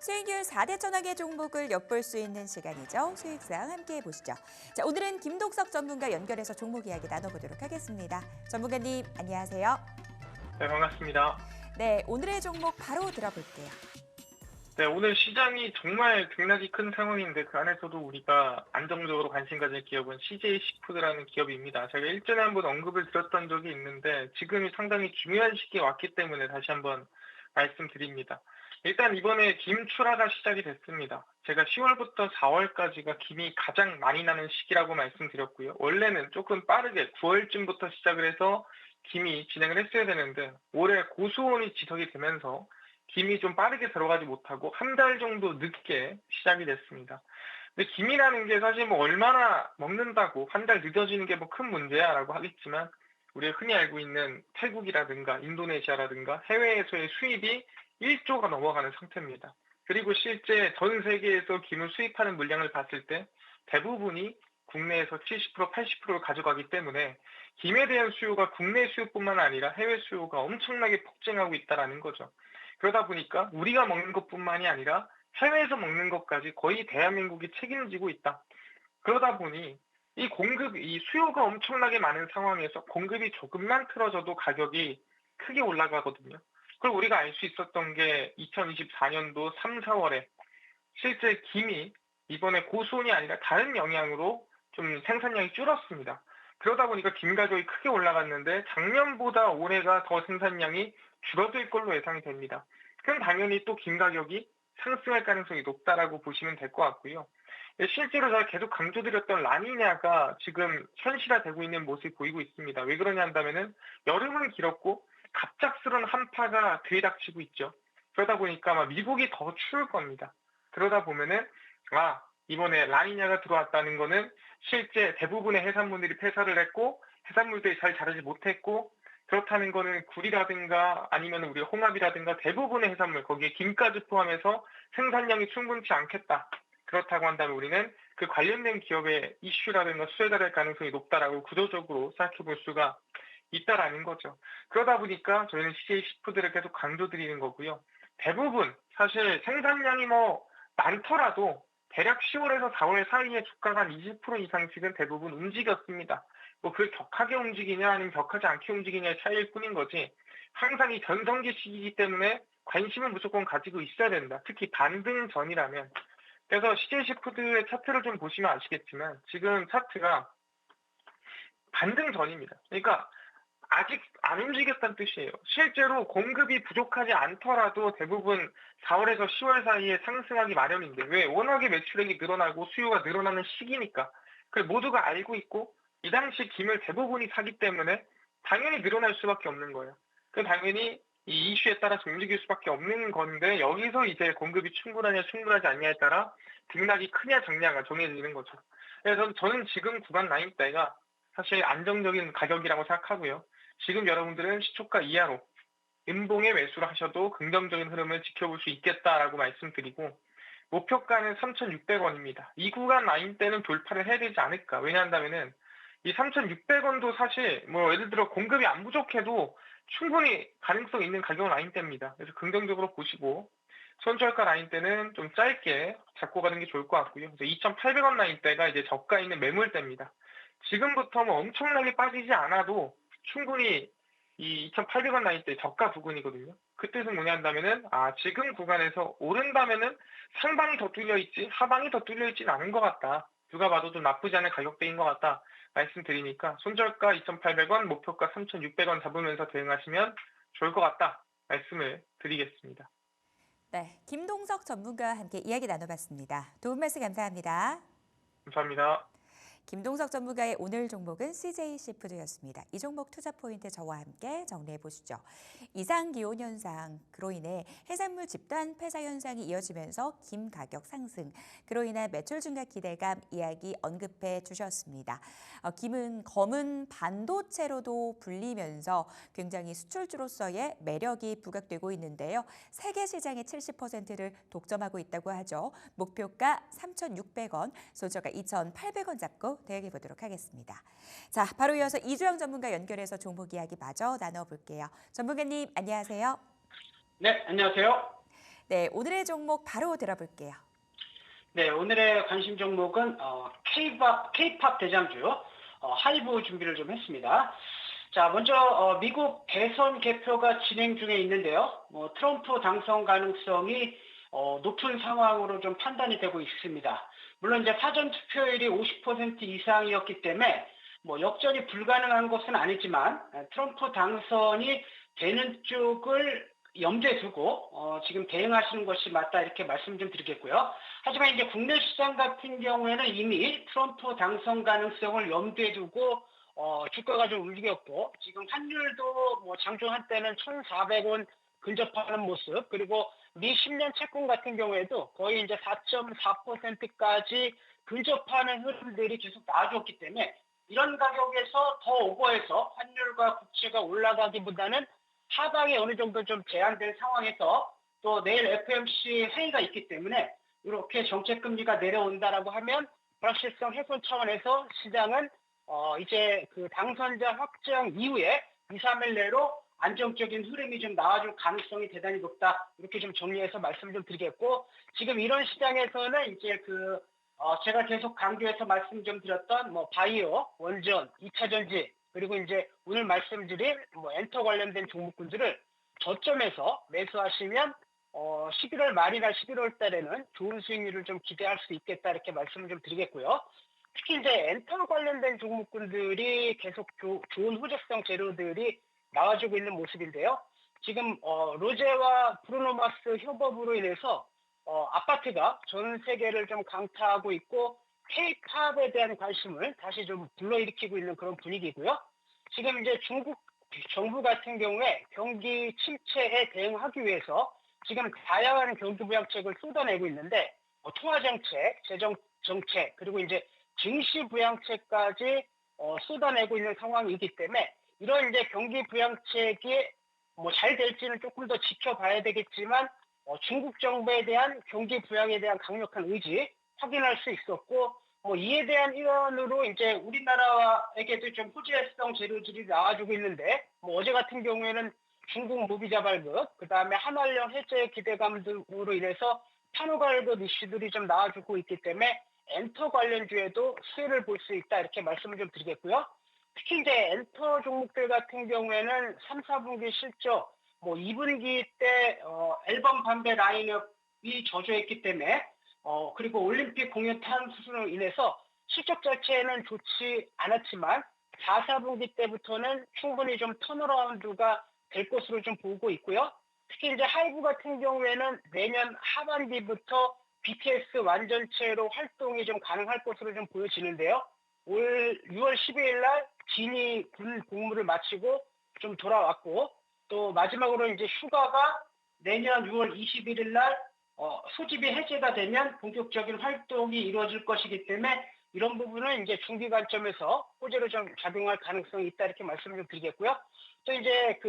수익률 4대 전환의 종목을 엿볼 수 있는 시간이죠. 수익상 함께 보시죠. 자, 오늘은 김동석 전문가 연결해서 종목 이야기 나눠보도록 하겠습니다. 전문가님, 안녕하세요. 네, 반갑습니다. 네, 오늘의 종목 바로 들어볼게요. 네, 오늘 시장이 정말 등락이 큰 상황인데 그 안에서도 우리가 안정적으로 관심 가질 기업은 CJ시푸드라는 기업입니다. 제가 일전에 한번 언급을 드렸던 적이 있는데 지금이 상당히 중요한 시기에 왔기 때문에 다시 한번 말씀드립니다. 일단 이번에 김 출하가 시작이 됐습니다. 제가 10월부터 4월까지가 김이 가장 많이 나는 시기라고 말씀드렸고요. 원래는 조금 빠르게 9월쯤부터 시작을 해서 김이 진행을 했어야 되는데 올해 고수온이 지속이 되면서 김이 좀 빠르게 들어가지 못하고 한 달 정도 늦게 시작이 됐습니다. 근데 김이라는 게 사실 뭐 얼마나 먹는다고 한 달 늦어지는 게 뭐 큰 문제야라고 하겠지만 우리가 흔히 알고 있는 태국이라든가 인도네시아라든가 해외에서의 수입이 1조가 넘어가는 상태입니다. 그리고 실제 전 세계에서 김을 수입하는 물량을 봤을 때 대부분이 국내에서 70%, 80%를 가져가기 때문에 김에 대한 수요가 국내 수요뿐만 아니라 해외 수요가 엄청나게 폭증하고 있다는 거죠. 그러다 보니까 우리가 먹는 것뿐만이 아니라 해외에서 먹는 것까지 거의 대한민국이 책임지고 있다. 그러다 보니 이 수요가 엄청나게 많은 상황에서 공급이 조금만 틀어져도 가격이 크게 올라가거든요. 그걸 우리가 알 수 있었던 게 2024년도 3, 4월에 실제 김이 이번에 고수온이 아니라 다른 영향으로 좀 생산량이 줄었습니다. 그러다 보니까 김 가격이 크게 올라갔는데 작년보다 올해가 더 생산량이 줄어들 걸로 예상이 됩니다. 그럼 당연히 또 김 가격이 상승할 가능성이 높다라고 보시면 될 것 같고요. 실제로 제가 계속 강조드렸던 라니냐가 지금 현실화되고 있는 모습이 보이고 있습니다. 왜 그러냐 한다면은 여름은 길었고 갑작스러운 한파가 들이닥치고 있죠. 그러다 보니까 아마 미국이 더 추울 겁니다. 그러다 보면은 이번에 라니냐가 들어왔다는 거는 실제 대부분의 해산물들이 폐사를 했고 해산물들이 잘 자라지 못했고 그렇다는 거는 굴이라든가 아니면 우리 홍합이라든가 대부분의 해산물 거기에 김까지 포함해서 생산량이 충분치 않겠다. 그렇다고 한다면 우리는 그 관련된 기업의 이슈라든가 수혜가 될 가능성이 높다라고 구조적으로 생각해 볼 수가 있다라는 거죠. 그러다 보니까 저희는 CJ시푸드를 계속 강조드리는 거고요. 대부분 사실 생산량이 뭐 많더라도 대략 10월에서 4월 사이에 주가가 한 20% 이상씩은 대부분 움직였습니다. 뭐 그게 격하게 움직이냐 아니면 격하지 않게 움직이냐의 차이일 뿐인 거지 항상 이 전성기 시기이기 때문에 관심을 무조건 가지고 있어야 된다. 특히 반등 전이라면. 그래서 CJ시푸드의 차트를 좀 보시면 아시겠지만 지금 차트가 반등 전입니다. 그러니까 아직 안 움직였다는 뜻이에요. 실제로 공급이 부족하지 않더라도 대부분 4월에서 10월 사이에 상승하기 마련인데 왜? 워낙에 매출액이 늘어나고 수요가 늘어나는 시기니까. 그걸 모두가 알고 있고 이 당시 김을 대부분이 사기 때문에 당연히 늘어날 수밖에 없는 거예요. 그 당연히 이 이슈에 따라서 움직일 수밖에 없는 건데 여기서 이제 공급이 충분하냐 충분하지 않냐에 따라 등락이 크냐 적냐가 정해지는 거죠. 그래서 저는 지금 구간 라인대가 사실 안정적인 가격이라고 생각하고요. 지금 여러분들은 시초가 이하로 음봉의 매수를 하셔도 긍정적인 흐름을 지켜볼 수 있겠다라고 말씀드리고 목표가는 3,600원입니다. 이 구간 라인대는 돌파를 해야 되지 않을까. 왜냐한다면은 이 3,600원도 사실 뭐 예를 들어 공급이 안 부족해도 충분히 가능성 있는 가격 라인대입니다. 그래서 긍정적으로 보시고 손절가 라인대는 좀 짧게 잡고 가는 게 좋을 것 같고요. 2,800원 라인대가 이제 저가 있는 매물대입니다. 지금부터 뭐 엄청나게 빠지지 않아도 충분히 이 2,800원 라인대 저가 부근이거든요. 그 뜻은 뭐냐 한다면은 지금 구간에서 오른다면은 상방이 더 뚫려 있지 하방이 더 뚫려 있지는 않은 것 같다. 누가 봐도 좀 나쁘지 않은 가격대인 것 같다. 말씀드리니까 손절가 2,800원, 목표가 3,600원 잡으면서 대응하시면 좋을 것 같다. 말씀을 드리겠습니다. 네, 김동석 전문가와 함께 이야기 나눠봤습니다. 도움 말씀 감사합니다. 감사합니다. 김동석 전문가의 오늘 종목은 CJ시푸드였습니다. 이 종목 투자 포인트 저와 함께 정리해 보시죠. 이상 기온 현상, 그로 인해 해산물 집단 폐사 현상이 이어지면서 김 가격 상승, 그로 인한 매출 증가 기대감 이야기 언급해 주셨습니다. 김은 검은 반도체로도 불리면서 굉장히 수출주로서의 매력이 부각되고 있는데요. 세계 시장의 70%를 독점하고 있다고 하죠. 목표가 3,600원, 손절가 2,800원 잡고 대응해 보도록 하겠습니다. 자, 바로 이어서 이주영 전문가 연결해서 종목 이야기 마저 나눠볼게요. 전문가님, 안녕하세요. 네, 안녕하세요. 네, 오늘의 종목 바로 들어볼게요. 네, 오늘의 관심 종목은 K-팝 대장주 하이브 준비를 좀 했습니다. 자, 먼저 미국 대선 개표가 진행 중에 있는데요. 트럼프 당선 가능성이 높은 상황으로 좀 판단이 되고 있습니다. 물론 이제 사전 투표율이 50% 이상이었기 때문에 역전이 불가능한 것은 아니지만 트럼프 당선이 되는 쪽을 염두에 두고 지금 대응하시는 것이 맞다 이렇게 말씀 좀 드리겠고요. 하지만 이제 국내 시장 같은 경우에는 이미 트럼프 당선 가능성을 염두에 두고 주가가 좀 움직였고 지금 환율도 장중 한때는 1,400원 근접하는 모습, 그리고 미 10년 채권 같은 경우에도 거의 이제 4.4%까지 근접하는 흐름들이 계속 나와줬기 때문에 이런 가격에서 더 오버해서 환율과 국채가 올라가기보다는 하방이 어느 정도 좀 제한된 상황에서 또 내일 FOMC 회의가 있기 때문에 이렇게 정책금리가 내려온다라고 하면 불확실성 훼손 차원에서 시장은 이제 그 당선자 확정 이후에 2, 3일 내로 안정적인 흐름이 좀 나와줄 가능성이 대단히 높다. 이렇게 좀 정리해서 말씀 좀 드리겠고, 지금 이런 시장에서는 이제 제가 계속 강조해서 말씀 좀 드렸던 바이오, 원전, 2차 전지, 그리고 이제 오늘 말씀드린 엔터 관련된 종목군들을 저점에서 매수하시면 11월 말이나 11월 달에는 좋은 수익률을 좀 기대할 수 있겠다 이렇게 말씀을 좀 드리겠고요. 특히 이제 엔터 관련된 종목군들이 계속 좋은 호재성 재료들이 나와주고 있는 모습인데요. 지금 로제와 브루노마스 협업으로 인해서 아파트가 전 세계를 좀 강타하고 있고 K-팝에 대한 관심을 다시 좀 불러일으키고 있는 그런 분위기고요. 지금 이제 중국 정부 같은 경우에 경기 침체에 대응하기 위해서 지금 다양한 경기 부양책을 쏟아내고 있는데 통화정책, 재정정책, 그리고 이제 증시 부양책까지 쏟아내고 있는 상황이기 때문에 이런 이제 경기 부양책이 잘 될지는 조금 더 지켜봐야 되겠지만 중국 정부에 대한 경기 부양에 대한 강력한 의지 확인할 수 있었고 이에 대한 일환으로 이제 우리나라에게도 좀 호재성 재료들이 나와주고 있는데 어제 같은 경우에는 중국 무비자 발급, 그 다음에 한한령 해제 기대감으로 인해서 판호 발급 이슈들이 좀 나와주고 있기 때문에 엔터 관련주에도 수혜를 볼 수 있다 이렇게 말씀을 좀 드리겠고요. 특히 이제 엔터 종목들 같은 경우에는 3, 4분기 실적, 2분기 때 앨범 반배 라인업이 저조했기 때문에 그리고 올림픽 공연 탄수로 인해서 실적 자체는 좋지 않았지만 4, 4분기 때부터는 충분히 좀 턴어라운드가 될 것으로 좀 보고 있고요. 특히 이제 하이브 같은 경우에는 내년 하반기부터 BTS 완전체로 활동이 좀 가능할 것으로 좀 보여지는데요. 올 6월 12일 날 진이 군 복무를 마치고 좀 돌아왔고 또 마지막으로 이제 슈가가 내년 6월 21일 날 소집이 해제가 되면 본격적인 활동이 이루어질 것이기 때문에 이런 부분은 이제 중기 관점에서 호재로 좀 작용할 가능성이 있다 이렇게 말씀을 좀 드리겠고요. 또 이제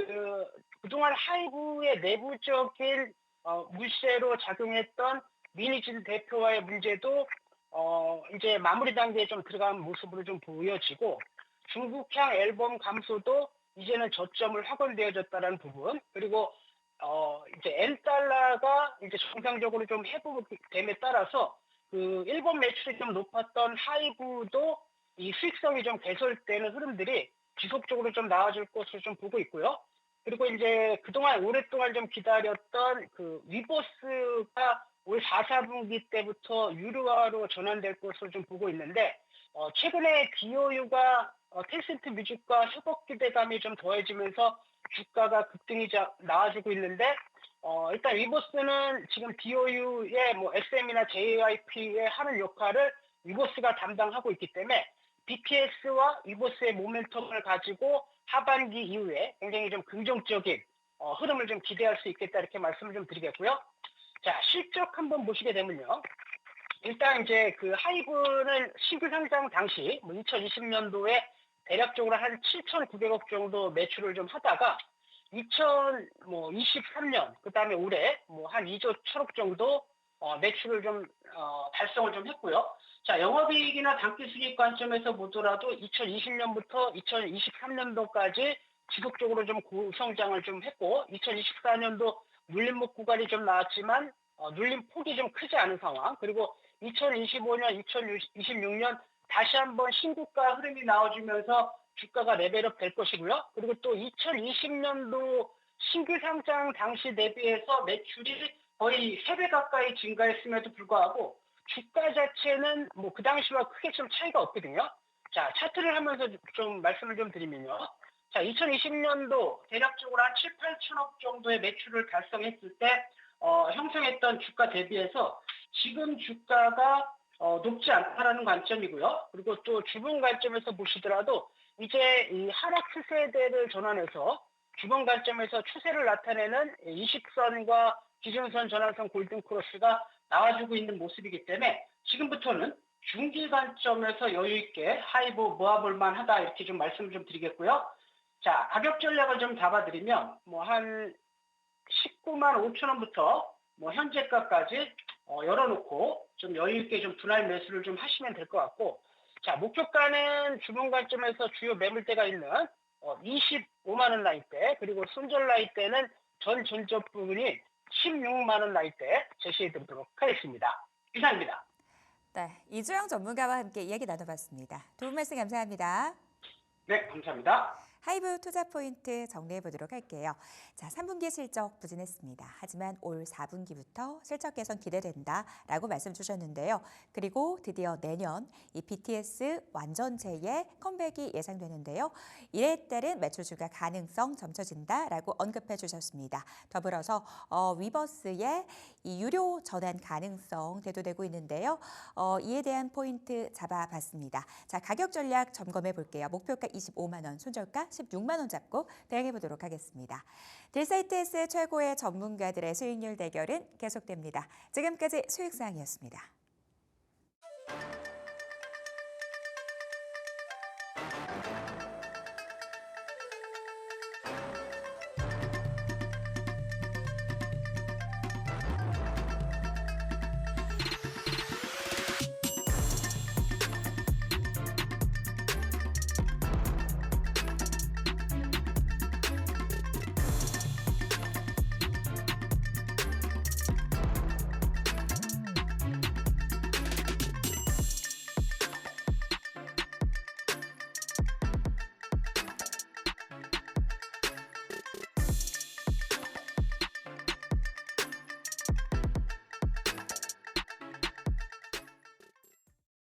그동안 하이브의 내부적인 물세로 작용했던 미니진 대표와의 문제도 이제 마무리 단계에 좀 들어간 모습으로 좀 보여지고 중국향 앨범 감소도 이제는 저점을 확언되어졌다는 부분, 그리고 이제 엔달러가 이제 정상적으로 좀 회복됨에 따라서 일본 매출이 좀 높았던 하이브도 이 수익성이 좀 개선되는 흐름들이 지속적으로 좀 나아질 것으로 좀 보고 있고요. 그리고 이제 그동안 오랫동안 좀 기다렸던 위버스가 올 4, 4분기 때부터 유료화로 전환될 것으로 좀 보고 있는데 최근에 DOU가 텐센트 뮤직과 협업 기대감이 좀 더해지면서 주가가 급등이 나와주고 있는데 일단 위버스는 지금 DOU의 SM이나 JYP에 하는 역할을 위버스가 담당하고 있기 때문에 BTS와 위버스의 모멘텀을 가지고 하반기 이후에 굉장히 좀 긍정적인 흐름을 좀 기대할 수 있겠다 이렇게 말씀을 좀 드리겠고요. 자, 실적 한번 보시게 되면요. 일단 이제 하이브는 신규 상장 당시 2020년도에 대략적으로 한 7,900억 정도 매출을 좀 하다가 2023년 그다음에 올해 한 2조 1천억 정도 매출을 좀 달성을 좀 했고요. 자, 영업이익이나 당기순이익 관점에서 보더라도 2020년부터 2023년도까지 지속적으로 좀 고성장을 좀 했고 2024년도 눌림목 구간이 좀 나왔지만 눌림 폭이 좀 크지 않은 상황. 그리고 2025년, 2026년 다시 한번 신고가 흐름이 나와주면서 주가가 레벨업 될 것이고요. 그리고 또 2020년도 신규 상장 당시 대비해서 매출이 거의 3배 가까이 증가했음에도 불구하고 주가 자체는 뭐 그 당시와 크게 좀 차이가 없거든요. 자, 차트를 하면서 좀 말씀을 좀 드리면요. 자, 2020년도 대략적으로 한 7, 8천억 정도의 매출을 달성했을 때 형성했던 주가 대비해서 지금 주가가 높지 않다라는 관점이고요. 그리고 또 주봉 관점에서 보시더라도 이제 이 하락 추세대를 전환해서 주봉 관점에서 추세를 나타내는 20선과 기준선 전환선 골든 크로스가 나와주고 있는 모습이기 때문에 지금부터는 중기 관점에서 여유 있게 하이브 모아볼 만하다 이렇게 좀 말씀을 좀 드리겠고요. 자, 가격 전략을 좀 잡아드리면 뭐 한 19만 5천 원부터 뭐 현재가까지 열어놓고 좀 여유 있게 좀 분할 매수를 좀 하시면 될 것 같고, 자, 목표가는 주봉 관점에서 주요 매물대가 있는 25만 원 라인대, 그리고 손절 라인대는 전 전적 부분이 16만 원 라인대 제시해 드리도록 하겠습니다. 이상입니다. 네, 이주영 전문가와 함께 이야기 나눠봤습니다. 도움 말씀 감사합니다. 네, 감사합니다. 하이브 투자 포인트 정리해 보도록 할게요. 자, 3분기 실적 부진했습니다. 하지만 올 4분기부터 실적 개선 기대된다라고 말씀 주셨는데요. 그리고 드디어 내년 이 BTS 완전체의 컴백이 예상되는데요. 이에 따른 매출 증가 가능성 점쳐진다라고 언급해 주셨습니다. 더불어서 위버스의 이 유료 전환 가능성 대두되고 있는데요. 이에 대한 포인트 잡아봤습니다. 자, 가격 전략 점검해 볼게요. 목표가 25만 원, 손절가 16만 원 잡고 대응해 보도록 하겠습니다. 딜사이트S 최고의 전문가들의 수익률 대결은 계속됩니다. 지금까지 수익사항이었습니다.